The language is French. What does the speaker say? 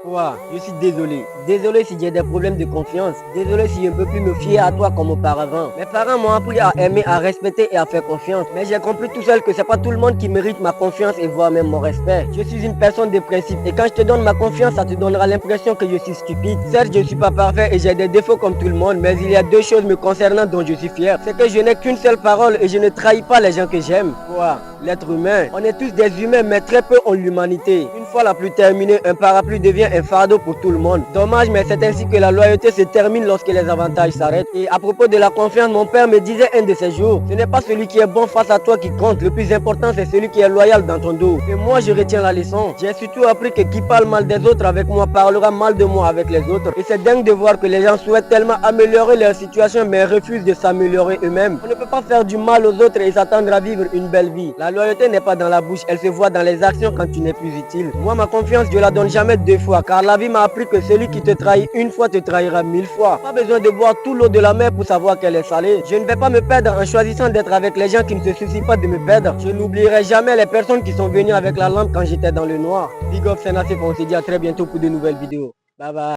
Quoi? Je suis désolé. Désolé si j'ai des problèmes de confiance. Désolé si je ne peux plus me fier à toi comme auparavant. Mes parents m'ont appris à aimer, à respecter et à faire confiance. Mais j'ai compris tout seul que c'est pas tout le monde qui mérite ma confiance et voire même mon respect. Je suis une personne de principe et quand je te donne ma confiance, ça te donnera l'impression que je suis stupide. Certes, je ne suis pas parfait et j'ai des défauts comme tout le monde, mais il y a deux choses me concernant dont je suis fier. C'est que je n'ai qu'une seule parole et je ne trahis pas les gens que j'aime. Quoi? L'être humain. On est tous des humains, mais très peu ont l'humanité. Une fois la pluie terminée, un parapluie devient un fardeau pour tout le monde. Dommage, mais c'est ainsi que la loyauté se termine lorsque les avantages s'arrêtent. Et à propos de la confiance, mon père me disait un de ces jours, ce n'est pas celui qui est bon face à toi qui compte. Le plus important, c'est celui qui est loyal dans ton dos. Et moi, je retiens la leçon. J'ai surtout appris que qui parle mal des autres avec moi parlera mal de moi avec les autres. Et c'est dingue de voir que les gens souhaitent tellement améliorer leur situation, mais refusent de s'améliorer eux-mêmes. On ne peut pas faire du mal aux autres et s'attendre à vivre une belle vie. La loyauté n'est pas dans la bouche, elle se voit dans les actions quand tu n'es plus utile. Moi, ma confiance, je la donne jamais deux fois, car la vie m'a appris que celui qui te trahit une fois te trahira 1000 fois. Pas besoin de boire tout l'eau de la mer pour savoir qu'elle est salée. Je ne vais pas me perdre en choisissant d'être avec les gens qui ne se soucient pas de me perdre. Je n'oublierai jamais les personnes qui sont venues avec la lampe quand j'étais dans le noir. Big up, c'est Nassif, on se dit à très bientôt pour de nouvelles vidéos. Bye bye.